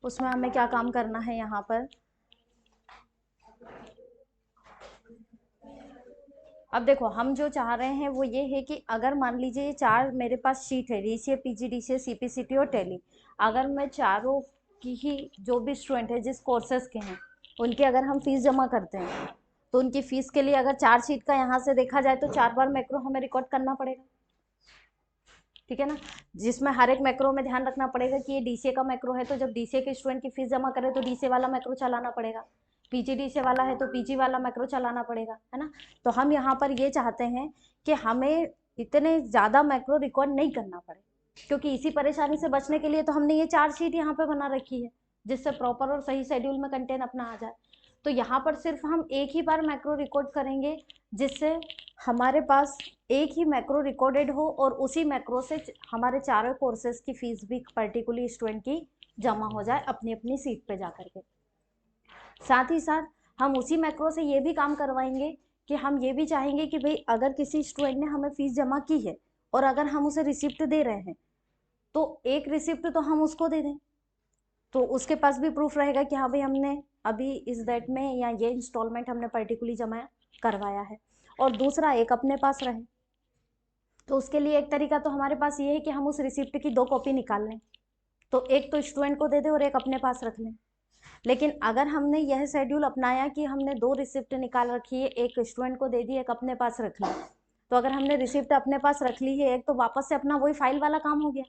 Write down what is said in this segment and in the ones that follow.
उसमें हमें क्या काम करना है यहाँ पर। अब देखो हम जो चाह रहे हैं वो ये है कि अगर मान लीजिए ये 4 मेरे पास शीट है, डीसीए, पीजीडीसीए, सीपीसीटी और टैली, अगर मैं चारों की ही जो भी स्टूडेंट है जिस कोर्सेज के हैं उनकी अगर हम फीस जमा करते हैं तो उनकी फीस के लिए अगर 4 शीट का यहाँ से देखा जाए तो 4 बार मैक्रो हमें रिकॉर्ड करना पड़ेगा, ठीक है ना, जिसमें हर एक मैक्रो में ध्यान रखना पड़ेगा कि ये डीसीए का मैक्रो है तो जब डीसीए के स्टूडेंट की फीस जमा करे तो डीसीए वाला मैक्रो चलाना पड़ेगा, पीजीडीसीए वाला है तो पीजी वाला मैक्रो चलाना पड़ेगा, है ना। तो हम यहाँ पर ये चाहते हैं कि हमें इतने ज़्यादा मैक्रो रिकॉर्ड नहीं करना पड़े, क्योंकि इसी परेशानी से बचने के लिए तो हमने ये 4 शीट यहाँ पे बना रखी है जिससे प्रॉपर और सही शेड्यूल में कंटेंट अपना आ जाए। तो यहाँ पर सिर्फ हम एक ही बार मैक्रो रिकॉर्ड करेंगे जिससे हमारे पास एक ही मैक्रो रिकॉर्डेड हो और उसी मैक्रो से हमारे चारों कोर्सेज की फीस भी पर्टिकुलर स्टूडेंट की जमा हो जाए अपनी अपनी सीट पे जा करके। साथ ही साथ हम उसी मैक्रो से ये भी काम करवाएंगे कि हम ये भी चाहेंगे कि भाई अगर किसी स्टूडेंट ने हमें फीस जमा की है और अगर हम उसे रिसिप्ट दे रहे हैं तो एक रिसिप्ट तो हम उसको दे दें, तो उसके पास भी प्रूफ रहेगा कि हाँ भाई हमने अभी इस डेट में या ये इंस्टॉलमेंट हमने पर्टिकुलरली जमा करवाया है, और दूसरा एक अपने पास रहे। तो उसके लिए एक तरीका तो हमारे पास ये है कि हम उस रिसिप्ट की 2 कॉपी निकाल लें, तो एक तो स्टूडेंट को दे दें और एक अपने पास रख लें। लेकिन अगर हमने यह शेड्यूल अपनाया कि हमने 2 रिसिप्ट निकाल रखी है, एक स्टूडेंट को दे दी, एक अपने पास रख ली, तो अगर हमने रिसिप्ट अपने पास रख ली है एक, तो वापस से अपना वही फाइल वाला काम हो गया,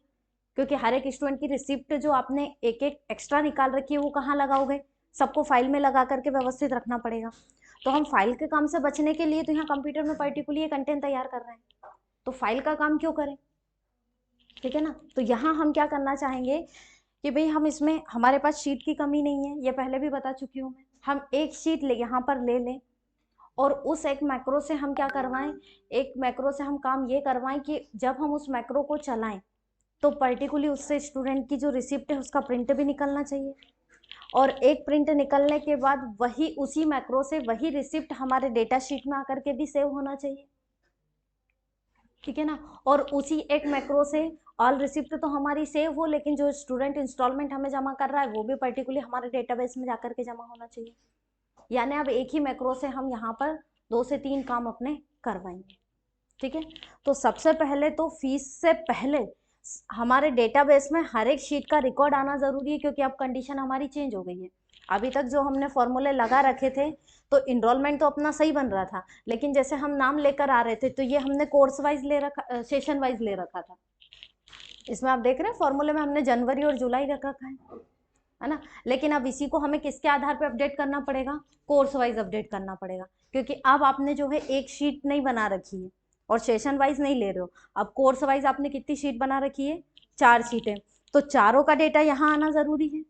क्योंकि हर एक स्टूडेंट की रिसिप्ट जो आपने एक एक एक्स्ट्रा निकाल रखी है वो कहाँ लगाओगे, सबको फाइल में लगा करके व्यवस्थित रखना पड़ेगा। तो हम फाइल के काम से बचने के लिए तो यहाँ कंप्यूटर में पर्टिकुलरली कंटेंट तैयार कर रहे हैं, तो फाइल का काम क्यों करें, ठीक है ना। तो यहाँ हम क्या करना चाहेंगे कि भाई हम इसमें हमारे पास शीट की कमी नहीं है, ये पहले भी बता चुकी हूँ मैं, हम एक शीट यहाँ पर ले लें और उस एक मैक्रो से हम क्या करवाएं, एक मैक्रो से हम काम ये करवाएं कि जब हम उस मैक्रो को चलाएं तो पर्टिकुलरली उससे स्टूडेंट की जो रिसिप्ट है उसका प्रिंट भी निकलना चाहिए, और एक प्रिंट निकलने के बाद वही उसी मैक्रो से वही रिसिप्ट हमारे डेटा शीट में आकर के भी सेव होना चाहिए, ठीक है ना। और उसी एक मैक्रो से ऑल रिसिप्ट तो हमारी सेव हो, लेकिन जो स्टूडेंट इंस्टॉलमेंट हमें जमा कर रहा है वो भी पर्टिकुलरली हमारे डेटाबेस में जाकर के जमा होना चाहिए। यानी अब एक ही मैक्रो से हम यहाँ पर 2 से 3 काम अपने करवाएंगे, ठीक है। तो सबसे पहले तो फीस से पहले हमारे डेटाबेस में हर एक शीट का रिकॉर्ड आना जरूरी है, क्योंकि अब कंडीशन हमारी चेंज हो गई है। अभी तक जो हमने फॉर्मूले लगा रखे थे तो इनरोलमेंट तो अपना सही बन रहा था, लेकिन जैसे हम नाम लेकर आ रहे थे तो ये हमने कोर्स वाइज ले रखा, सेशन वाइज ले रखा था। इसमें आप देख रहे हैं फॉर्मूले में हमने जनवरी और जुलाई रख रखा है ना। लेकिन अब इसी को हमें किसके आधार पर अपडेट करना पड़ेगा, कोर्स वाइज अपडेट करना पड़ेगा, क्योंकि अब आपने जो है एक शीट नहीं बना रखी है और सेशन वाइज नहीं ले रहे हो, अब कोर्स वाइज आपने कितनी शीट बना रखी है, 4 शीटें, तो चारों का डेटा यहाँ आना जरूरी है।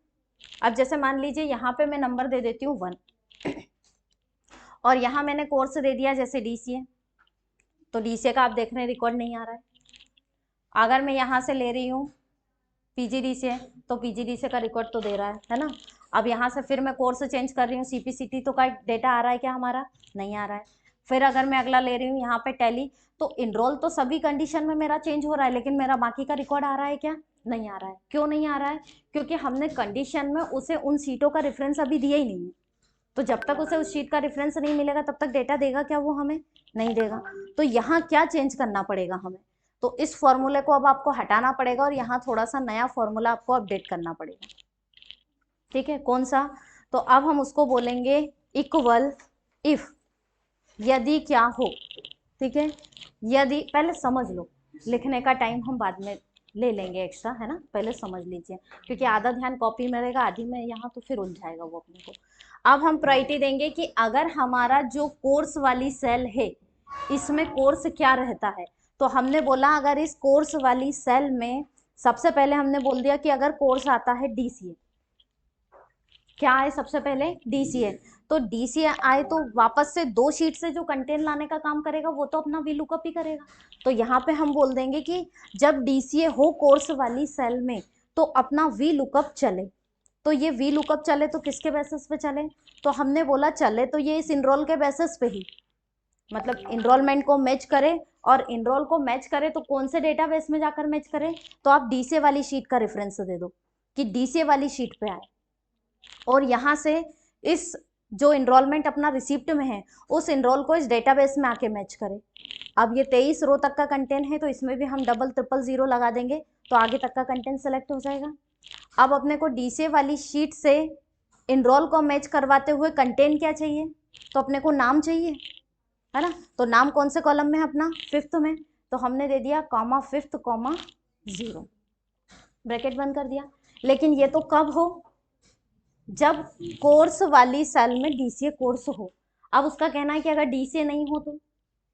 अब जैसे मान लीजिए यहाँ पे मैं नंबर दे देती हूँ 1 और यहाँ मैंने कोर्स दे दिया जैसे डीसीए, तो डीसीए का आप देख रहे हैं रिकॉर्ड नहीं आ रहा है। अगर मैं यहाँ से ले रही हूँ पीजीडीसीए तो पीजीडीसीए का रिकॉर्ड तो दे रहा है ना। अब यहाँ से फिर मैं कोर्स चेंज कर रही हूँ सीपीसीटी, तो का डेटा आ रहा है क्या, हमारा नहीं आ रहा है। फिर अगर मैं अगला ले रही हूँ यहाँ पे टैली, तो इनरोल तो सभी कंडीशन में मेरा चेंज हो रहा है, लेकिन मेरा बाकी का रिकॉर्ड आ रहा है क्या, नहीं आ रहा है। क्यों नहीं आ रहा है, क्योंकि हमने कंडीशन में उसे उन सीटों का रेफरेंस अभी दिया ही नहीं है, तो जब तक उसे उस शीट का रेफरेंस नहीं मिलेगा तब तक डेटा देगा क्या, वो हमें नहीं देगा। तो यहाँ क्या चेंज करना पड़ेगा हमें, तो इस फॉर्मूले को अब आपको हटाना पड़ेगा और यहाँ थोड़ा सा नया फॉर्मूला आपको अपडेट करना पड़ेगा, ठीक है। कौन सा, तो अब हम उसको बोलेंगे इक्वल इफ, यदि क्या हो, ठीक है। यदि, पहले समझ लो, लिखने का टाइम हम बाद में ले लेंगे एक्स्ट्रा, है ना, पहले समझ लीजिए, क्योंकि आधा ध्यान कॉपी में रहेगा आधी में यहाँ, तो फिर उलझ जाएगा वो अपने को। अब हम प्रायोरिटी देंगे कि अगर हमारा जो कोर्स वाली सेल है इसमें कोर्स क्या रहता है, तो हमने बोला अगर इस कोर्स वाली सेल में सबसे पहले हमने बोल दिया कि अगर कोर्स आता है डीसीए, क्या आए सबसे पहले, डीसीए, तो डीसीए आए तो वापस से 2 शीट से जो कंटेंट लाने का काम करेगा वो तो अपना वीलुकअप ही करेगा। तो यहाँ पे हम बोल देंगे कि जब डीसीए हो कोर्स वाली सेल में तो अपना वीलुकअप चले, तो ये वीलुकअप चले तो किसके बेसिस पे चले, तो हमने बोला चले तो ये इस इनरोल के बेसिस पे ही, मतलब इनरोलमेंट को मैच करे, और इनरोल को मैच करे तो कौन से डेटाबेस में जाकर मैच करे, तो आप डीसीए वाली शीट का रेफरेंस दे दो कि डीसीए वाली शीट पे आए, और यहाँ से इस जो इनरोलमेंट अपना रिसिप्ट में है उस इनरोल को इस डेटाबेस में आके मैच करे। अब ये 23 रो तक का कंटेंट है तो इसमें भी हम डबल ट्रिपल जीरो लगा देंगे तो आगे तक का कंटेंट सेलेक्ट हो जाएगा। अब अपने को डीसीए वाली शीट से इनरोल को मैच करवाते हुए कंटेंट क्या चाहिए, तो अपने को नाम चाहिए, है ना। तो नाम कौन से कॉलम में है अपना, 5th में, तो हमने दे दिया कॉमा 5th कॉमा 0, ब्रैकेट बंद कर दिया। लेकिन ये तो कब हो, जब कोर्स वाली सेल में डीसीए कोर्स हो। अब उसका कहना है कि अगर डीसीए नहीं हो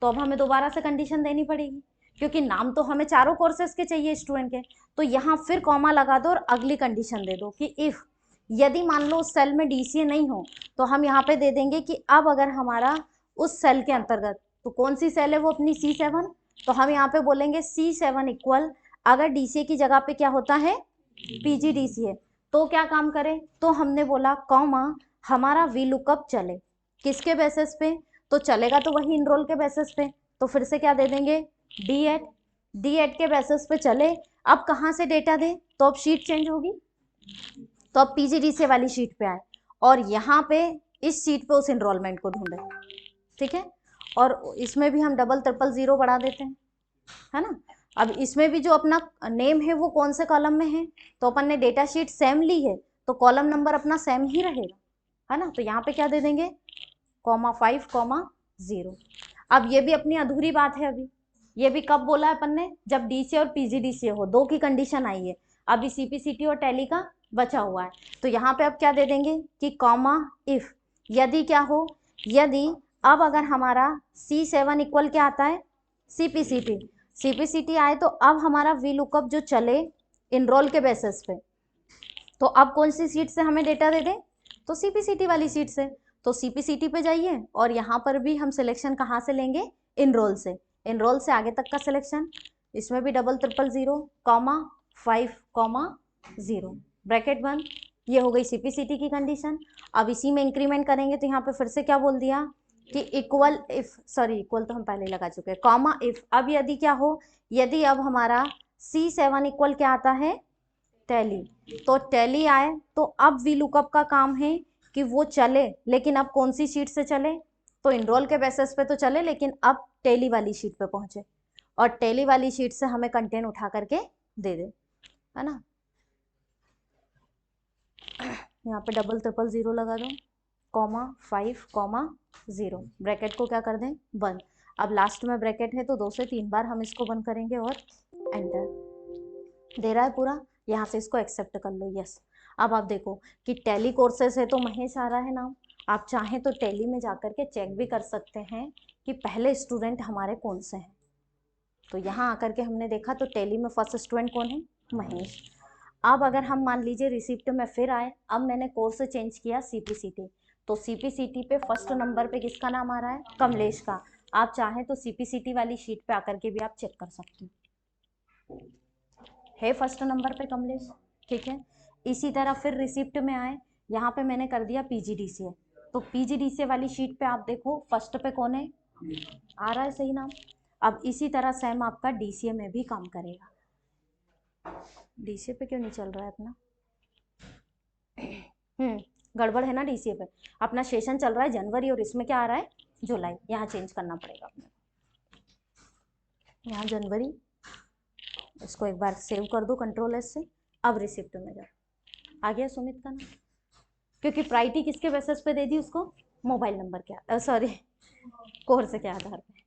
तो अब हमें दोबारा से कंडीशन देनी पड़ेगी, क्योंकि नाम तो हमें चारों कोर्सेज के चाहिए स्टूडेंट के। तो यहाँ फिर कॉमा लगा दो और अगली कंडीशन दे दो कि इफ, यदि मान लो उस सेल में डीसीए नहीं हो तो हम यहाँ पे दे देंगे कि अब अगर हमारा उस सेल के अंतर्गत, तो कौन सी सेल है वो अपनी C7, तो हम यहाँ पे बोलेंगे C7 इक्वल, अगर डीसीए की जगह पे क्या होता है पीजीडीसीए, तो क्या काम करे, तो हमने बोला कॉमा हमारा वी लुकअप चले किसके बेसिस पे, तो चलेगा तो वही इनरोल के बेसिस पे, तो फिर से क्या दे देंगे डी एट के बेसिस पे चले। अब कहाँ से डेटा दे, तो अब शीट चेंज होगी, तो अब पीजीडीसीए वाली शीट पे आए और यहाँ पे इस शीट पे उस इनरोलमेंट को ढूंढे, ठीक है। और इसमें भी हम डबल ट्रिपल जीरो बढ़ा देते हैं, है ना। अब इसमें भी जो अपना नेम है वो कौन से कॉलम में है, तो अपन ने डेटा शीट सेम ली है तो कॉलम नंबर अपना सेम ही रहेगा, है ना। तो यहाँ पे क्या दे देंगे कॉमा 5 कॉमा 0। अब ये भी अपनी अधूरी बात है, अभी ये भी कब बोला है अपन ने, जब डीसीए और पीजीडीसीए हो, दो की कंडीशन आई है, अभी सीपीसीटी और टैली का बचा हुआ है। तो यहाँ पे अब क्या दे देंगे कि कॉमा इफ, यदि क्या हो, यदि अब अगर हमारा C7 इक्वल क्या आता है सीपीसीटी आए, तो अब हमारा वी लुकअप जो चले इनरोल के बेसिस पे, तो अब कौन सी सीट से हमें डेटा दे दे, तो सीपीसीटी वाली सीट से। तो सीपीसीटी पे जाइए और यहाँ पर भी हम सिलेक्शन कहाँ से लेंगे, इनरोल से, इनरोल से आगे तक का सिलेक्शन, इसमें भी double triple zero comma 5 comma 0, bracket बंद। ये हो गई सीपीसीटी की कंडीशन। अब इसी में इंक्रीमेंट करेंगे तो यहाँ पे फिर से क्या बोल दिया कि इक्वल इफ, सॉरी इक्वल तो हम पहले लगा चुके हैं, कॉमा इफ, अब यदि क्या हो, यदि अब हमारा C7 इक्वल क्या आता है टैली, तो टैली आए तो अब वी लुकअप का काम है कि वो चले, लेकिन अब कौन सी शीट से चले, तो इनरोल के बेसिस पे तो चले लेकिन अब टैली वाली शीट पे पहुंचे और टैली वाली शीट से हमें कंटेंट उठा करके दे दे, है ना। यहाँ पे डबल ट्रिपल जीरो लगा दो कॉमा 5 कॉमा 0, ब्रैकेट को क्या कर दें बंद। अब लास्ट में ब्रैकेट है तो 2 से 3 बार हम इसको बंद करेंगे और एंटर। दे रहा है पूरा, यहाँ से इसको एक्सेप्ट कर लो, यस। अब आप देखो कि टैली कोर्सेज है तो महेश आ रहा है नाम, आप चाहें तो टैली में जाकर के चेक भी कर सकते हैं कि पहले स्टूडेंट हमारे कौन से हैं। तो यहाँ आकर के हमने देखा तो टैली में फर्स्ट स्टूडेंट कौन है, महेश। अब अगर हम मान लीजिए रिसिप्ट में फिर आए, अब मैंने कोर्स चेंज किया सीपीसीटी, तो सीपीसीटी पे फर्स्ट नंबर पे किसका नाम आ रहा है, कमलेश का। आप चाहें तो सीपीसीटी वाली शीट पे आकर के भी आप चेक कर सकते है फर्स्ट नंबर पे कमलेश, ठीक है। इसी तरह फिर रिसिप्ट में आए, यहाँ पे मैंने कर दिया पीजीडीसीए, तो पीजीडीसीए वाली शीट पे आप देखो फर्स्ट पे कौन है, आ रहा है सही नाम। अब इसी तरह सेम आपका डीसीए में भी काम करेगा। डीसीए पे क्यों नहीं चल रहा है अपना, गड़बड़ है ना डीसीए पे, अपना सेशन चल रहा है जनवरी और इसमें क्या आ रहा है जुलाई, यहाँ चेंज करना पड़ेगा अपने, यहाँ जनवरी, इसको एक बार सेव कर दो कंट्रोल S से। अब रिसिप्ट में जाओ, आ गया सुमित का नाम, क्योंकि प्रायोरिटी किसके बेसिस पे दे दी उसको, मोबाइल नंबर के, सॉरी कोर्स के आधार पे,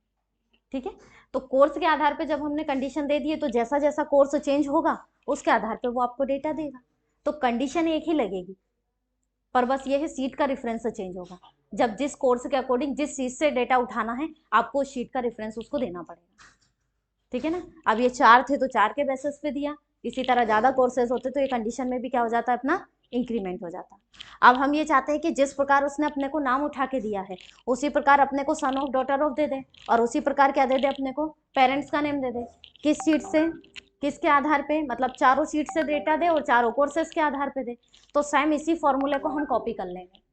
ठीक है। तो कोर्स के आधार पे जब हमने कंडीशन दे दी है तो जैसा जैसा कोर्स चेंज होगा उसके आधार पे वो आपको डेटा देगा, तो कंडीशन एक ही लगेगी, पर बस ये है सीट का रेफरेंस चेंज होगा। जब जिस कोर्स के अकॉर्डिंग जिस सीट से डेटा उठाना है आपको उस शीट का रेफरेंस उसको देना पड़ेगा, ठीक है ना। अब ये 4 थे तो 4 के बेसिस पे दिया, इसी तरह ज़्यादा कोर्सेज होते तो ये कंडीशन में भी क्या हो जाता है अपना इंक्रीमेंट हो जाता। अब हम ये चाहते हैं कि जिस प्रकार उसने अपने को नाम उठा के दिया है उसी प्रकार अपने को सन ऑफ डॉटर ऑफ दे दे, और उसी प्रकार क्या दे दे अपने को पेरेंट्स का नेम दे दे, किस सीट से किसके आधार पे, मतलब चारों सीट से डेटा दे और चारों कोर्सेज के आधार पे दे। तो सेम इसी फॉर्मूले को हम कॉपी कर लेंगे।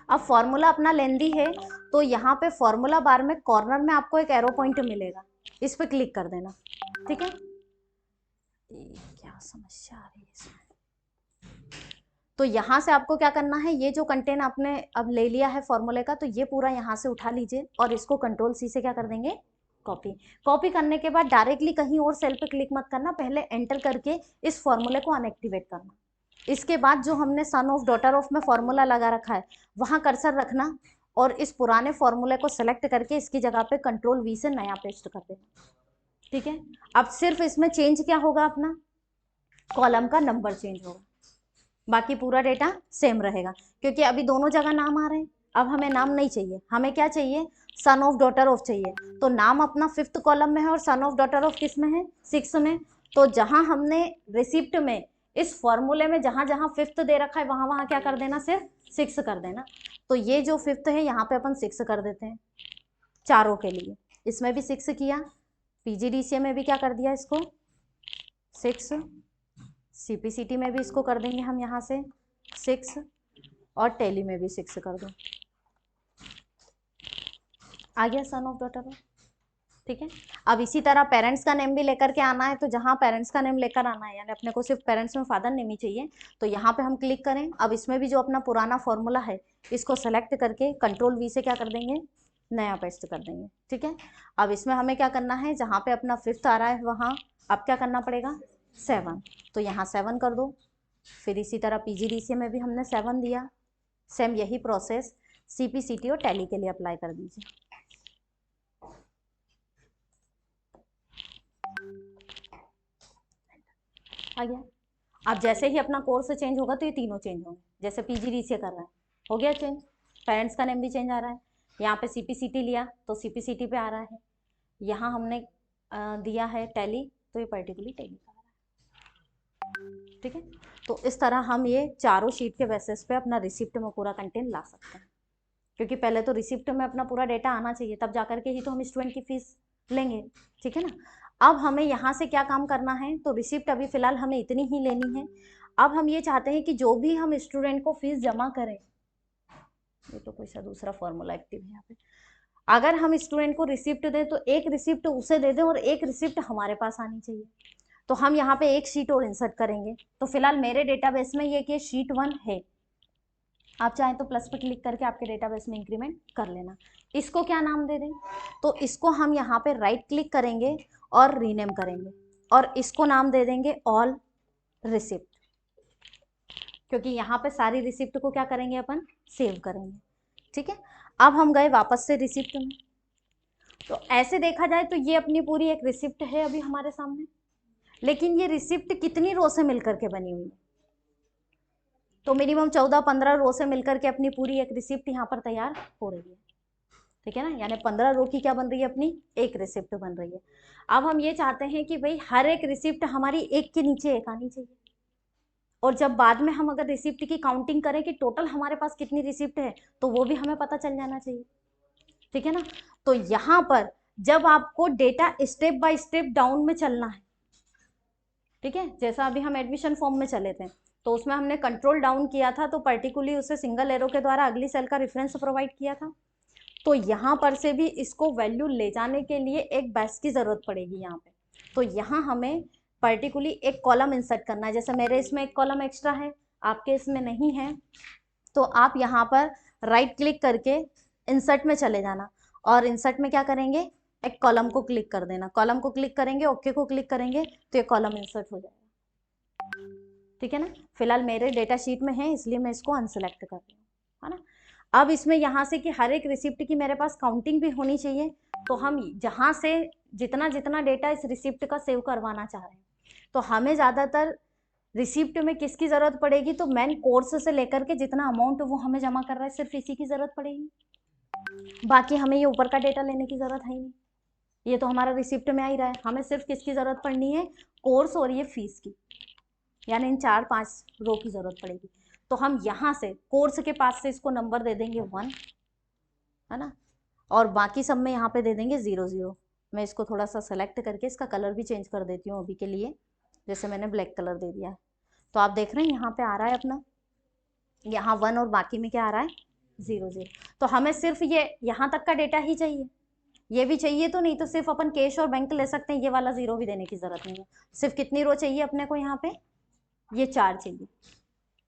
अब फॉर्मूला अपना लेंदी है तो यहाँ पे फॉर्मूला बार में कॉर्नर में आपको एक एरो पॉइंट मिलेगा, इस पे क्लिक कर देना, ठीक है। क्या समस्या आ रही है इसमें, तो यहाँ से आपको क्या करना है, ये जो कंटेंट आपने अब ले लिया है फॉर्मूले का, तो ये पूरा यहाँ से उठा लीजिए और इसको कंट्रोल सी से क्या कर देंगे, कॉपी। कॉपी करने के बाद डायरेक्टली कहीं और सेल पे क्लिक मत करना, पहले एंटर करके इस फॉर्मूले को अनएक्टिवेट करना। इसके बाद जो हमने सन ऑफ डॉटर ऑफ में फॉर्मूला लगा रखा है वहां कर्सर रखना और इस पुराने फॉर्मूले को सेलेक्ट करके इसकी जगह पे कंट्रोल वी से नया पेस्ट कर देना। ठीक है, अब सिर्फ इसमें चेंज क्या होगा, अपना कॉलम का नंबर चेंज होगा, बाकी पूरा डेटा सेम रहेगा, क्योंकि अभी दोनों जगह नाम आ रहे हैं। अब हमें नाम नहीं चाहिए, हमें क्या चाहिए, सन ऑफ डॉटर ऑफ चाहिए। तो नाम अपना 5th कॉलम में है और सन ऑफ डॉटर ऑफ किस में है, 6 में। तो जहां हमने रिसिप्ट में इस फॉर्मूले में जहां जहां 5th दे रखा है वहां वहां क्या कर देना, सिर्फ 6 कर देना। तो ये जो 5th है यहाँ पे अपन 6 कर देते हैं चारों के लिए। इसमें भी 6 किया, पीजीडीसीए में भी क्या कर दिया, इसको 6, सीपीसीटी में भी इसको कर देंगे हम यहाँ से 6 और टैली में भी 6 कर दो। आ गया सन ऑफ डॉटर ऑफ। ठीक है, अब इसी तरह पेरेंट्स का नेम भी लेकर के आना है। तो जहाँ पेरेंट्स का नेम लेकर आना है, यानी अपने को सिर्फ पेरेंट्स में फादर नेम ही चाहिए, तो यहाँ पे हम क्लिक करें। अब इसमें भी जो अपना पुराना फॉर्मूला है इसको सेलेक्ट करके कंट्रोल वी से क्या कर देंगे, नया पेस्ट कर देंगे। ठीक है, अब इसमें हमें क्या करना है, जहाँ पे अपना 5th आ रहा है वहाँ अब क्या करना पड़ेगा, 7, तो यहाँ 7 कर दो। फिर इसी तरह पीजीडीसीए में भी हमने 7 दिया, सेम यही प्रोसेस सीपीसीटी और टैली के लिए अप्लाई कर दीजिए। आ गया। अब जैसे ही अपना कोर्स चेंज होगा तो ये तीनों चेंज होंगे, जैसे पीजीडीसीए कर रहा है हो गया चेंज, पेरेंट्स का नेम भी चेंज आ रहा है। यहाँ पे सीपीसीटी लिया तो सीपीसीटी पे आ रहा है, यहाँ हमने दिया है टैली तो ये पर्टिकुलरली टैली का आ रहा है। ठीक है, तो इस तरह हम ये चारों शीट के बेसिस पे अपना रिसिप्ट में पूरा कंटेंट ला सकते हैं, क्योंकि पहले तो रिसिप्ट में अपना पूरा डेटा आना चाहिए, तब जाकर के ही तो हम स्टूडेंट की फीस लेंगे। ठीक है ना, अब हमें यहाँ से क्या काम करना है, तो रिसिप्ट अभी फिलहाल हमें इतनी ही लेनी है। अब हम ये चाहते हैं कि जो भी हम स्टूडेंट को फीस जमा करें, ये तो कोई सा दूसरा फॉर्मूला एक्टिव है यहाँ पे, अगर हम स्टूडेंट को रिसिप्ट दें तो एक रिसिप्ट उसे दे दें और एक रिसिप्ट हमारे पास आनी चाहिए। तो हम यहाँ पे एक शीट और इंसर्ट करेंगे। तो फिलहाल मेरे डेटाबेस में ये कि शीट 1 है, आप चाहें तो प्लस पर क्लिक करके आपके डेटाबेस में इंक्रीमेंट कर लेना। इसको क्या नाम दे दें, तो इसको हम यहाँ पे राइट क्लिक करेंगे और रीनेम करेंगे और इसको नाम दे देंगे ऑल रिसिप्ट, क्योंकि यहाँ पे सारी रिसिप्ट को क्या करेंगे, अपन सेव करेंगे। ठीक है, अब हम गए वापस से रिसिप्ट में। तो ऐसे देखा जाए तो ये अपनी पूरी एक रिसिप्ट है अभी हमारे सामने, लेकिन ये रिसिप्ट कितनी रो से मिलकर के बनी हुई है, तो मिनिमम 14-15 रो से मिलकर के अपनी पूरी एक रिसिप्ट यहाँ पर तैयार हो रही है। ठीक है ना, यानी 15 रो की क्या बन रही है, अपनी एक रिसिप्ट बन रही है। अब हम ये चाहते हैं कि भाई हर एक रिसिप्ट हमारी एक के नीचे एक आनी चाहिए, और जब बाद में हम अगर रिसिप्ट की काउंटिंग करें कि टोटल हमारे पास कितनी रिसिप्ट है, तो वो भी हमें पता चल जाना चाहिए। ठीक है ना, तो यहाँ पर जब आपको data step by step down में चलना है, ठीक है, जैसा अभी हम एडमिशन फॉर्म में चले थे तो उसमें हमने कंट्रोल डाउन किया था, तो पर्टिकुलरली उसे सिंगल एरो के द्वारा अगली सेल का रेफरेंस प्रोवाइड किया था। तो यहाँ पर से भी इसको वैल्यू ले जाने के लिए एक बैच की ज़रूरत पड़ेगी यहाँ पे। तो यहाँ हमें पर्टिकुलरली एक कॉलम इंसर्ट करना है, जैसे मेरे इसमें एक कॉलम एक्स्ट्रा है, आपके इसमें नहीं है, तो आप यहाँ पर राइट क्लिक करके इंसर्ट में चले जाना और इंसर्ट में क्या करेंगे, एक कॉलम को क्लिक कर देना। कॉलम को क्लिक करेंगे, ओके को क्लिक करेंगे तो ये कॉलम इंसर्ट हो जाएगा। ठीक है ना, फिलहाल मेरे डेटा शीट में है इसलिए मैं इसको अनसेलेक्ट कर रही हूँ, है ना। अब इसमें यहाँ से कि हर एक रिसिप्ट की मेरे पास काउंटिंग भी होनी चाहिए, तो हम जहाँ से जितना जितना डेटा इस रिसिप्ट का सेव करवाना चाह रहे हैं, तो हमें ज़्यादातर रिसिप्ट में किसकी ज़रूरत पड़ेगी, तो मेन कोर्स से लेकर के जितना अमाउंट वो हमें जमा कर रहा है सिर्फ इसी की ज़रूरत पड़ेगी, बाकी हमें ये ऊपर का डेटा लेने की ज़रूरत है ही नहीं, ये तो हमारा रिसिप्ट में आ ही रहा है। हमें सिर्फ किसकी ज़रूरत पड़नी है, कोर्स और ये फीस की, यानी इन 4-5 रो की ज़रूरत पड़ेगी। तो हम यहाँ से कोर्स के पास से इसको नंबर दे देंगे 1, है ना, और बाकी सब में यहाँ पे दे देंगे 0-0। मैं इसको थोड़ा सा सेलेक्ट करके इसका कलर भी चेंज कर देती हूँ अभी के लिए, जैसे मैंने ब्लैक कलर दे दिया है। तो आप देख रहे हैं यहाँ पे आ रहा है अपना, यहाँ 1 और बाकी में क्या आ रहा है, 0-0। तो हमें सिर्फ ये यहाँ तक का डेटा ही चाहिए, ये भी चाहिए तो नहीं तो सिर्फ अपन कैश और बैंक ले सकते हैं, ये वाला 0 भी देने की ज़रूरत नहीं है। सिर्फ कितनी रो चाहिए अपने को यहाँ पे, ये 4 चाहिए,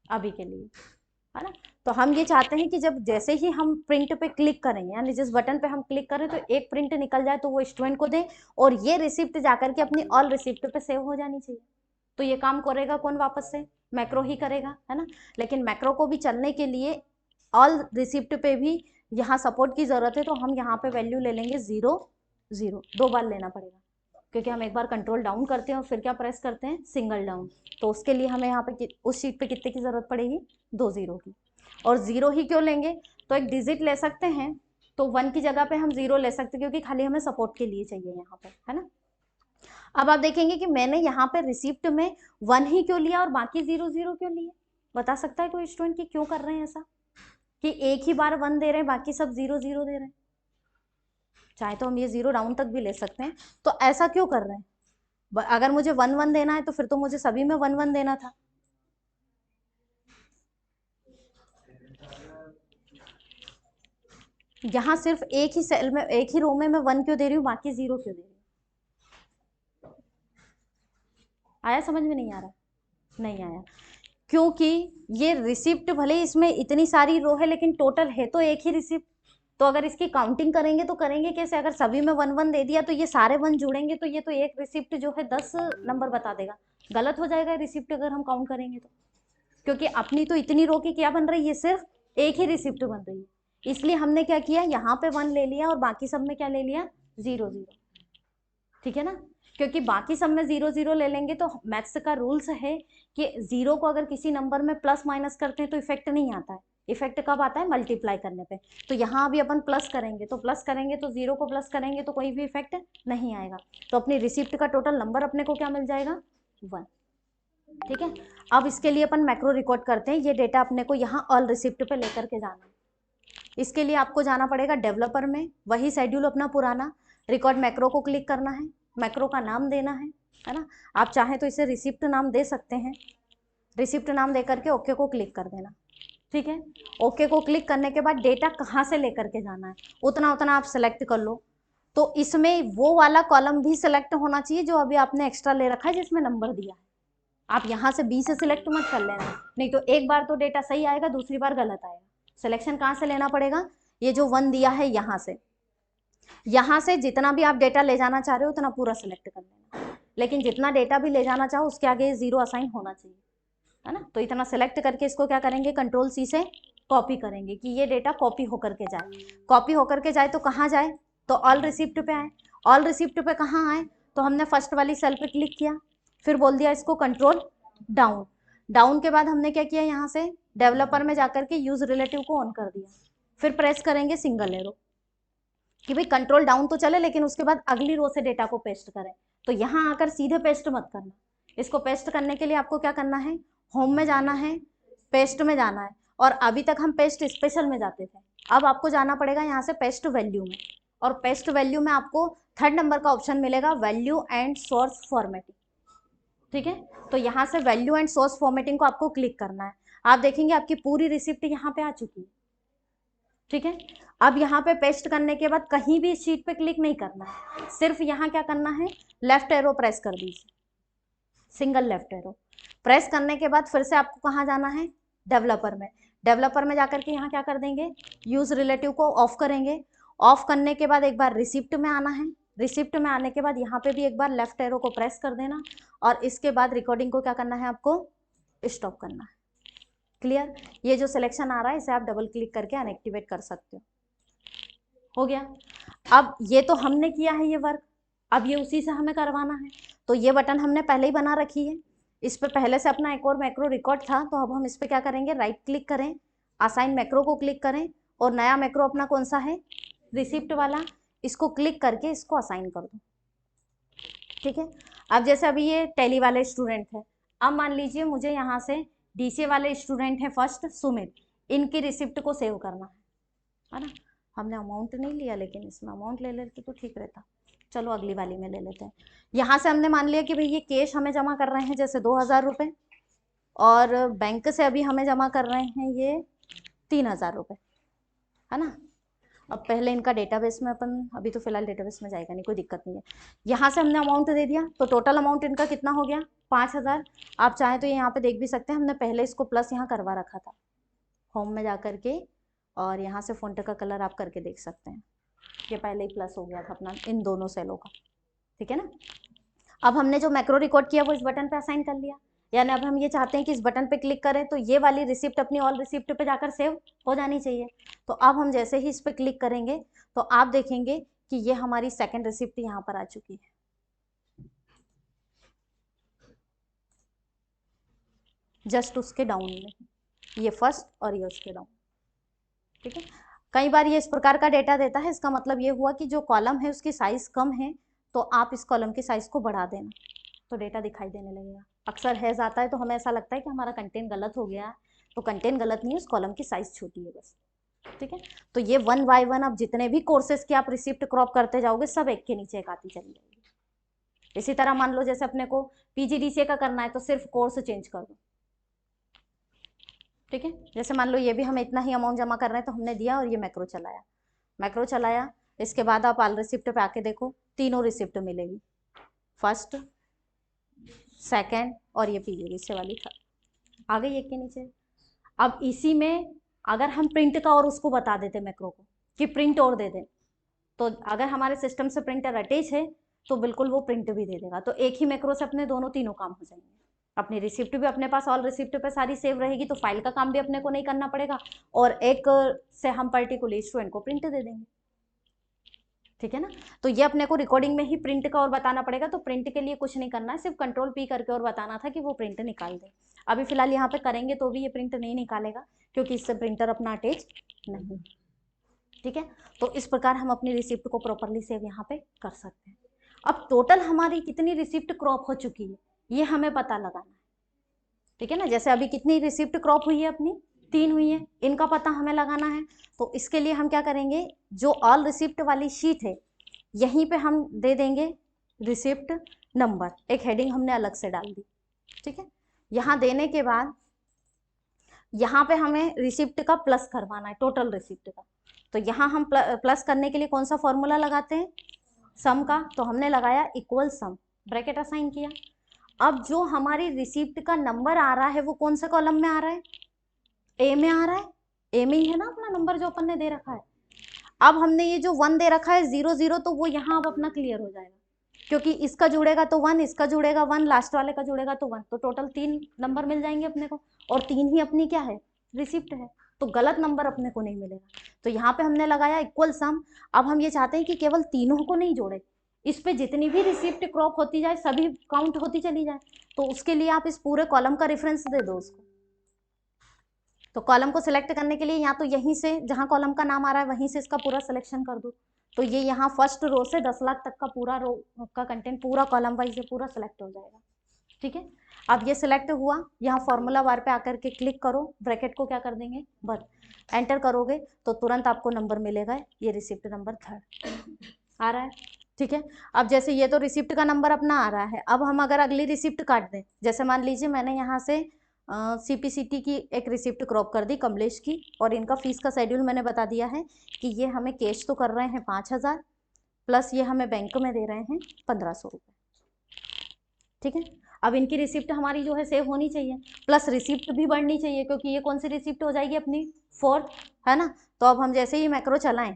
अभी के लिए, है ना। तो हम ये चाहते हैं कि जब जैसे ही हम प्रिंट पे क्लिक करें, यानी जिस बटन पे हम क्लिक करें तो एक प्रिंट निकल जाए तो वो स्टूडेंट को दें, और ये रिसिप्ट जाकर के अपनी ऑल रिसिप्ट पे सेव हो जानी चाहिए। तो ये काम करेगा कौन वापस से? मैक्रो ही करेगा, है ना। लेकिन मैक्रो को भी चलने के लिए ऑल रिसिप्ट पे भी यहाँ सपोर्ट की जरूरत है, तो हम यहाँ पे वैल्यू ले लेंगे 0 0, 2 बार लेना पड़ेगा, क्योंकि हम एक बार कंट्रोल डाउन करते हैं और फिर क्या प्रेस करते हैं? Single down. तो उसके लिए हमें यहाँ पे उस शीट पे कितने की जरूरत पड़ेगी? 2 0 की। और 0 ही क्यों लेंगे? तो एक डिजिट ले सकते हैं, तो 1 की जगह पे हम 0 ले सकते हैं, क्योंकि खाली हमें सपोर्ट के लिए चाहिए यहाँ पे, है ना। अब आप देखेंगे कि मैंने यहाँ पे रिसिप्ट में 1 ही क्यों लिया और बाकी 0 0 क्यों लिए? बता सकता है कोई स्टूडेंट कि क्यों कर रहे हैं ऐसा, कि एक ही बार 1 दे रहे हैं, बाकी सब 0 0 दे रहे हैं? चाहे तो हम ये 0 डाउन तक भी ले सकते हैं। तो ऐसा क्यों कर रहे हैं? अगर मुझे 1 1 देना है तो फिर तो मुझे सभी में 1 1 देना था। यहाँ सिर्फ एक ही सेल में, एक ही रो में मैं 1 क्यों दे रही हूँ, बाकी 0 क्यों दे रही हूँ? आया समझ में? नहीं आ रहा? नहीं आया, क्योंकि ये रिसिप्ट भले ही इसमें इतनी सारी रो है, लेकिन टोटल है तो एक ही रिसिप्ट। तो अगर इसकी काउंटिंग करेंगे तो करेंगे कैसे? अगर सभी में 1 1 दे दिया तो ये सारे 1 जुड़ेंगे, तो ये तो एक रिसिप्ट जो है 10 नंबर बता देगा, गलत हो जाएगा रिसिप्ट अगर हम काउंट करेंगे तो। क्योंकि अपनी तो इतनी रो की क्या बन रही है? सिर्फ एक ही रिसिप्ट बन रही है, इसलिए हमने क्या किया, यहाँ पे 1 ले लिया और बाकी सब में क्या ले लिया? 0 0। ठीक है ना, क्योंकि बाकी सब में 0 0 ले लेंगे तो मैथ्स का रूल्स है कि 0 को अगर किसी नंबर में प्लस माइनस करते हैं तो इफेक्ट नहीं आता है, इफेक्ट कब आता है? मल्टीप्लाई करने पे। तो यहाँ अभी अपन प्लस करेंगे, तो प्लस करेंगे तो 0 को प्लस करेंगे तो कोई भी इफेक्ट नहीं आएगा, तो अपनी रिसिप्ट का टोटल नंबर अपने को क्या मिल जाएगा? 1। ठीक है, अब इसके लिए अपन मैक्रो रिकॉर्ड करते हैं, ये डेटा अपने को यहाँ ऑल रिसिप्ट पे लेकर के जाना है। इसके लिए आपको जाना पड़ेगा डेवलपर में, वही शेड्यूल अपना पुराना, रिकॉर्ड मैक्रो को क्लिक करना है, मैक्रो का नाम देना है ना। आप चाहें तो इसे रिसिप्ट नाम दे सकते हैं, रिसिप्ट नाम दे करके ओके को क्लिक कर देना। ठीक है, ओके को क्लिक करने के बाद डेटा कहाँ से लेकर के जाना है उतना उतना आप सेलेक्ट कर लो। तो इसमें वो वाला कॉलम भी सिलेक्ट होना चाहिए जो अभी आपने एक्स्ट्रा ले रखा है जिसमें नंबर दिया है। आप यहाँ से बी से सिलेक्ट मत कर लेना, नहीं तो एक बार तो डेटा सही आएगा, दूसरी बार गलत आएगा। सिलेक्शन कहाँ से लेना पड़ेगा? ये जो 1 दिया है यहाँ से, यहाँ से जितना भी आप डेटा ले जाना चाह रहे हो उतना पूरा सिलेक्ट कर लेना, लेकिन जितना डेटा भी ले जाना चाहो उसके आगे 0 असाइन होना चाहिए, है ना। तो इतना सेलेक्ट करके इसको क्या करेंगे? कंट्रोल सी से कॉपी करेंगे कि ये डेटा कॉपी होकर के जाए। कॉपी होकर के जाए तो कहाँ जाए? तो ऑल रिसिप्ट पे आए। ऑल रिसिप्ट पे कहाँ आए? तो हमने फर्स्ट वाली सेल पे क्लिक किया, फिर बोल दिया इसको कंट्रोल डाउन। डाउन के बाद हमने क्या किया, यहाँ से डेवलपर में जाकर के यूज रिलेटिव को ऑन कर दिया, फिर प्रेस करेंगे सिंगल एरो कि भाई कंट्रोल डाउन तो चले, लेकिन उसके बाद अगली रो से डेटा को पेस्ट करें। तो यहाँ आकर सीधे पेस्ट मत करना, इसको पेस्ट करने के लिए आपको क्या करना है? होम में जाना है, पेस्ट में जाना है, और अभी तक हम पेस्ट स्पेशल में जाते थे, अब आपको जाना पड़ेगा यहाँ से पेस्ट वैल्यू में, और पेस्ट वैल्यू में आपको 3rd नंबर का ऑप्शन मिलेगा, वैल्यू एंड सोर्स फॉर्मेटिंग। ठीक है, तो यहाँ से वैल्यू एंड सोर्स फॉर्मेटिंग को आपको क्लिक करना है। आप देखेंगे आपकी पूरी रिसिप्ट यहाँ पे आ चुकी है। ठीक है, अब यहाँ पे पेस्ट करने के बाद कहीं भी शीट पे क्लिक नहीं करना है, सिर्फ यहाँ क्या करना है? लेफ्ट एरो प्रेस कर दीजिए, सिंगल लेफ्ट एरो प्रेस करने के बाद फिर से आपको कहाँ जाना है? डेवलपर में। डेवलपर में जाकर के यहाँ क्या कर देंगे? यूज रिलेटिव को ऑफ करेंगे। ऑफ करने के बाद एक बार रिसिप्ट में आना है, रिसिप्ट में आने के बाद यहाँ पे भी एक बार लेफ्ट एरो को प्रेस कर देना, और इसके बाद रिकॉर्डिंग को क्या करना है? आपको स्टॉप करना है। क्लियर? ये जो सिलेक्शन आ रहा है इसे आप डबल क्लिक करके अनएक्टिवेट कर सकते हो गया। अब ये तो हमने किया है ये वर्क, अब ये उसी से हमें करवाना है, तो ये बटन हमने पहले ही बना रखी है, इस पर पहले से अपना एक और मैक्रो रिकॉर्ड था, तो अब हम इस पर क्या करेंगे? राइट क्लिक करें, असाइन मैक्रो को क्लिक करें, और नया मैक्रो अपना कौन सा है? रिसिप्ट वाला, इसको क्लिक करके इसको असाइन कर दो। ठीक है, अब जैसे अभी ये टैली वाले स्टूडेंट है, अब मान लीजिए मुझे यहाँ से डीसीए वाले स्टूडेंट है फर्स्ट सुमित, इनकी रिसिप्ट को सेव करना है ना। हमने अमाउंट नहीं लिया, लेकिन इसमें अमाउंट ले लेते तो ठीक रहता। चलो अगली वाली में ले लेते हैं। यहाँ से हमने मान लिया कि भाई ये कैश हमें जमा कर रहे हैं जैसे 2000 रुपये, और बैंक से अभी हमें जमा कर रहे हैं ये 3000 रुपये, है ना। अब पहले इनका डेटाबेस में अपन, अभी तो फिलहाल डेटाबेस में जाएगा नहीं, कोई दिक्कत नहीं है। यहाँ से हमने अमाउंट दे दिया, तो टोटल अमाउंट इनका कितना हो गया, 5,000। आप चाहें तो ये यहाँ पे देख भी सकते हैं, हमने पहले इसको प्लस यहाँ करवा रखा था, होम में जा करके, और यहाँ से फ़ॉन्ट का कलर आप करके देख सकते हैं, ये पहले ही प्लस हो गया था अपना इन दोनों सेलों का, ठीक है ना। अब हमने जो मैक्रो रिकॉर्ड किया वो इस बटन पे असाइन कर लिया, यानी अब हम ये चाहते हैं कि इस बटन पे क्लिक करें तो ये वाली रिसिप्ट अपनी ऑल रिसिप्ट पे जाकर सेव हो जानी चाहिए। तो अब हम जैसे ही इस पे क्लिक करेंगे तो आप देखेंगे कि ये हमारी सेकंड रिसिप्ट यहाँ पर आ चुकी है, जस्ट उसके डाउन में, ये फर्स्ट और ये उसके डाउन, ठीक है। कई बार ये इस प्रकार का डेटा देता है, इसका मतलब ये हुआ कि जो कॉलम है उसकी साइज कम है, तो आप इस कॉलम की साइज को बढ़ा देना, तो डेटा दिखाई देने लगेगा। अक्सर हैज आता है तो हमें ऐसा लगता है कि हमारा कंटेंट गलत हो गया, तो कंटेंट गलत नहीं है, उस कॉलम की साइज छोटी है बस, ठीक है। तो ये 1 बाय 1 अब जितने भी कोर्सेज की आप रिसिप्ट क्रॉप करते जाओगे सब एक के नीचे एक आती चली जाएगी। इसी तरह मान लो जैसे अपने को पीजीडीसीए का करना है तो सिर्फ कोर्स चेंज कर दो, ठीक है। जैसे मान लो ये भी हमें इतना ही अमाउंट जमा कर रहे हैं तो हमने दिया और ये मैक्रो चलाया, मैक्रो चलाया, इसके बाद आप ऑल रिसिप्ट पे आके देखो, तीनों रिसिप्ट मिलेगी, फर्स्ट, सेकंड और ये पीजीडीसीए वाली थर्ड, आ गई एक के नीचे। अब इसी में अगर हम प्रिंट का और उसको बता देते मैक्रो को कि प्रिंट और दे दें, तो अगर हमारे सिस्टम से प्रिंटर अटैच है तो बिल्कुल वो प्रिंट भी दे देगा, तो एक ही मैक्रो से अपने दोनों तीनों काम हो जाएंगे। अपनी रिसिप्ट भी अपने पास ऑल रिसिप्ट पे सारी सेव रहेगी, तो फाइल का काम भी अपने को नहीं करना पड़ेगा, और एक से हम पर्टिकुलर स्टूडेंट को प्रिंट दे देंगे, ठीक है ना। तो ये अपने को रिकॉर्डिंग में ही प्रिंट का और बताना पड़ेगा, तो प्रिंट के लिए कुछ नहीं करना है, सिर्फ कंट्रोल पी करके और बताना था कि वो प्रिंट निकाल दे। अभी फिलहाल यहाँ पे करेंगे तो भी ये प्रिंट नहीं निकालेगा, क्योंकि इससे प्रिंटर अपना अटैच नहीं, ठीक है। तो इस प्रकार हम अपनी रिसिप्ट को प्रॉपरली सेव यहाँ पे कर सकते हैं। अब टोटल हमारी कितनी रिसिप्ट क्रॉप हो चुकी है ये हमें पता लगाना है, ठीक है ना। जैसे अभी कितनी रिसिप्ट क्रॉप हुई है अपनी, 3 हुई है, इनका पता हमें लगाना है। तो इसके लिए हम क्या करेंगे, जो ऑल रिसिप्ट वाली शीट है यहीं पे हम दे देंगे रिसिप्ट नंबर, एक हेडिंग हमने अलग से डाल दी, ठीक है। यहाँ देने के बाद यहाँ पे हमें रिसिप्ट का प्लस करवाना है, टोटल रिसिप्ट का। तो यहाँ हम प्लस करने के लिए कौन सा फॉर्मूला लगाते हैं, सम का, तो हमने लगाया इक्वल सम, ब्रैकेट असाइन किया। अब जो हमारी रिसिप्ट का नंबर आ रहा है वो कौन से कॉलम में आ रहा है, ए में आ रहा है, ए में ही है ना अपना नंबर जो अपन ने दे रखा है। अब हमने ये जो 1 दे रखा है 0 0, तो वो यहाँ अब अपना क्लियर हो जाएगा, क्योंकि इसका जुड़ेगा तो 1, इसका जुड़ेगा 1, लास्ट वाले का जुड़ेगा तो 1, तो टोटल 3 नंबर मिल जाएंगे अपने को, और 3 ही अपनी क्या है, रिसिप्ट है, तो गलत नंबर अपने को नहीं मिलेगा। तो यहाँ पे हमने लगाया इक्वल सम। अब हम ये चाहते हैं कि केवल तीनों को नहीं जोड़े, इस पे जितनी भी रिसिप्ट क्रॉप होती जाए सभी काउंट होती चली जाए, तो उसके लिए आप इस पूरे कॉलम का रेफरेंस दे दो उसको। तो कॉलम को सिलेक्ट करने के लिए या तो यहीं से जहां कॉलम का नाम आ रहा है वहीं से इसका पूरा सिलेक्शन कर दो, तो ये यहाँ फर्स्ट रो से 10 लाख तक का पूरा रो का कंटेंट पूरा कॉलम वाइज से पूरा सिलेक्ट हो जाएगा, ठीक है। अब ये सिलेक्ट हुआ, यहाँ फॉर्मूला बार पे आकर के क्लिक करो, ब्रैकेट को क्या कर देंगे बंद, एंटर करोगे तो तुरंत आपको नंबर मिलेगा, ये रिसिप्ट नंबर 3 आ रहा है, ठीक है। अब जैसे ये तो रिसिप्ट का नंबर अपना आ रहा है, अब हम अगर अगली रिसिप्ट काट दें, जैसे मान लीजिए मैंने यहाँ से सीपीसीटी की एक रिसिप्ट क्रॉप कर दी कमलेश की, और इनका फीस का शेड्यूल मैंने बता दिया है कि ये हमें कैश तो कर रहे हैं 5,000, प्लस ये हमें बैंक में दे रहे हैं 1,500 रुपये, ठीक है। अब इनकी रिसिप्ट हमारी जो है सेव होनी चाहिए, प्लस रिसिप्ट भी बढ़नी चाहिए, क्योंकि ये कौन सी रिसिप्ट हो जाएगी अपनी 4, है ना। तो अब हम जैसे ही मैक्रो चलाएं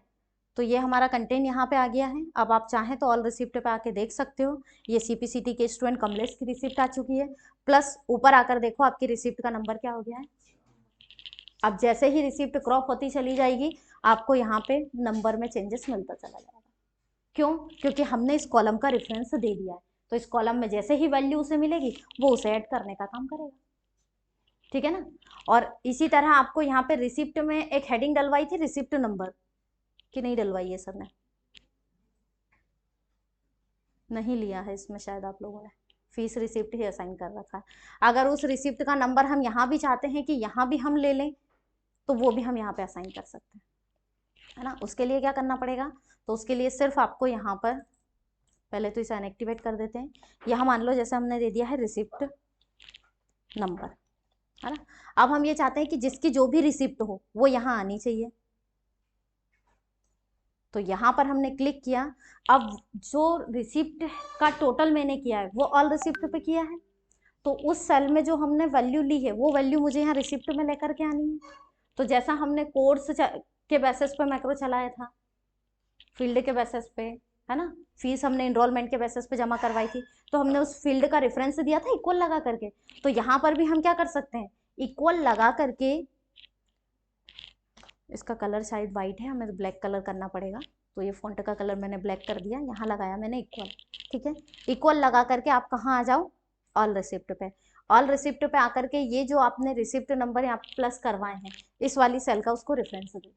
तो ये हमारा कंटेंट यहाँ पे आ गया है। अब आप चाहें तो ऑल रिसिप्ट पे आके देख सकते हो, ये सीपीसीटी के स्टूडेंट कमलेश की रिसिप्ट आ चुकी है, प्लस ऊपर आकर देखो आपकी रिसिप्ट का नंबर क्या हो गया है। अब जैसे ही रिसिप्ट क्रॉप होती चली जाएगी आपको यहाँ पे नंबर में चेंजेस मिलता चला जाएगा, क्यों, क्योंकि हमने इस कॉलम का रेफरेंस दे दिया है, तो इस कॉलम में जैसे ही वैल्यू उसे मिलेगी वो उसे ऐड करने का काम करेगा, ठीक है ना। और इसी तरह आपको यहाँ पे रिसिप्ट में एक हेडिंग डलवाई थी रिसिप्ट नंबर, कि नहीं डलवाई है सर ने, नहीं लिया है इसमें शायद आप लोगों ने, फीस रिसिप्ट ही असाइन कर रखा है। अगर उस रिसिप्ट का नंबर हम यहाँ भी चाहते हैं कि यहाँ भी हम ले लें तो वो भी हम यहाँ पे असाइन कर सकते हैं, है ना। उसके लिए क्या करना पड़ेगा, तो उसके लिए सिर्फ आपको यहाँ पर पहले तो इसे अनएक्टिवेट कर देते हैं, यहाँ मान लो जैसे हमने दे दिया है रिसिप्ट नंबर, है ना। अब हम ये चाहते हैं कि जिसकी जो भी रिसिप्ट हो वो यहाँ आनी चाहिए, तो यहाँ पर हमने क्लिक किया। अब जो रिसिप्ट का टोटल मैंने किया है वो ऑल रिसिप्ट पे किया है, तो उस सेल में जो हमने वैल्यू ली है वो वैल्यू मुझे यहाँ रिसिप्ट में लेकर के आनी है। तो जैसा हमने कोर्स के बेसिस पे मैक्रो चलाया था, फील्ड के बेसिस पे, है ना, फीस हमने इनरोलमेंट के बेसिस पे जमा करवाई थी, तो हमने उस फील्ड का रेफरेंस दिया था इक्वल लगा करके। तो यहाँ पर भी हम क्या कर सकते हैं, इक्वल लगा करके, इसका कलर शायद वाइट है, हमें ब्लैक कलर करना पड़ेगा, तो ये फॉन्ट का कलर मैंने ब्लैक कर दिया, यहाँ लगाया मैंने इक्वल। ठीक है, इक्वल लगा करके आप कहाँ आ जाओ, ऑल रिसिप्ट पे। ऑल रिसिप्ट पे आकर के ये जो आपने रिसिप्ट नंबर यहाँ प्लस करवाए हैं इस वाली सेल का उसको रेफरेंस दे दो।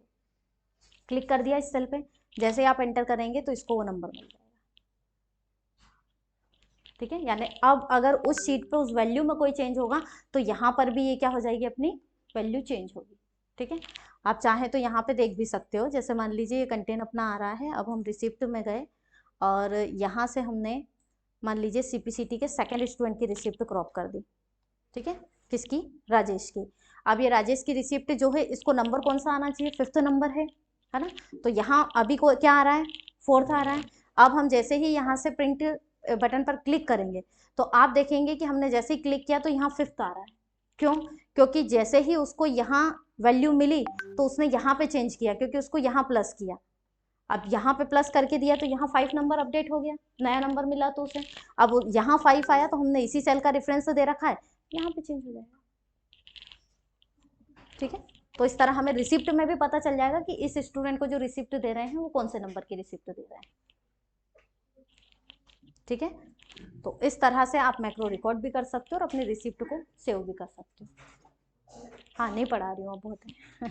क्लिक कर दिया इस सेल पे, जैसे आप एंटर करेंगे तो इसको वो नंबर मिल जाएगा। ठीक है, यानी अब अगर उस शीट पे उस वैल्यू में कोई चेंज होगा तो यहाँ पर भी ये क्या हो जाएगी, अपनी वैल्यू चेंज होगी। ठीक है, आप चाहें तो यहाँ पे देख भी सकते हो, जैसे मान लीजिए ये कंटेंट अपना आ रहा है, अब हम रिसिप्ट में गए और यहाँ से हमने मान लीजिए सीपीसीटी के सेकंड स्टूडेंट की रिसिप्ट क्रॉप कर दी। ठीक है, किसकी, राजेश की। अब ये राजेश की रिसिप्ट जो है इसको नंबर कौन सा आना चाहिए, 5th नंबर है ना, तो यहाँ अभी को क्या आ रहा है, 4th आ रहा है। अब हम जैसे ही यहाँ से प्रिंट बटन पर क्लिक करेंगे तो आप देखेंगे कि हमने जैसे ही क्लिक किया तो यहाँ 5th आ रहा है। क्यों, क्योंकि जैसे ही उसको यहाँ वैल्यू मिली तो उसने यहाँ पे चेंज किया, क्योंकि उसको यहाँ प्लस किया। अब यहाँ पे प्लस करके दिया तो यहाँ 5 नंबर अपडेट हो गया, नया नंबर मिला तो उसे। अब यहाँ 5 आया तो हमने इसी सेल का रेफरेंस दे रखा है, यहाँ पे चेंज हो जाएगा। ठीक है, तो इस तरह हमें रिसिप्ट में भी पता चल जाएगा कि इस स्टूडेंट को जो रिसिप्ट दे रहे हैं वो कौन से नंबर की रिसिप्ट दे रहे हैं। ठीक है, तो इस तरह से आप मैक्रो रिकॉर्ड भी कर सकते हो और अपनी रिसिप्ट को सेव भी कर सकते हो। हाँ, नहीं पढ़ा रही हूँ, बहुत है।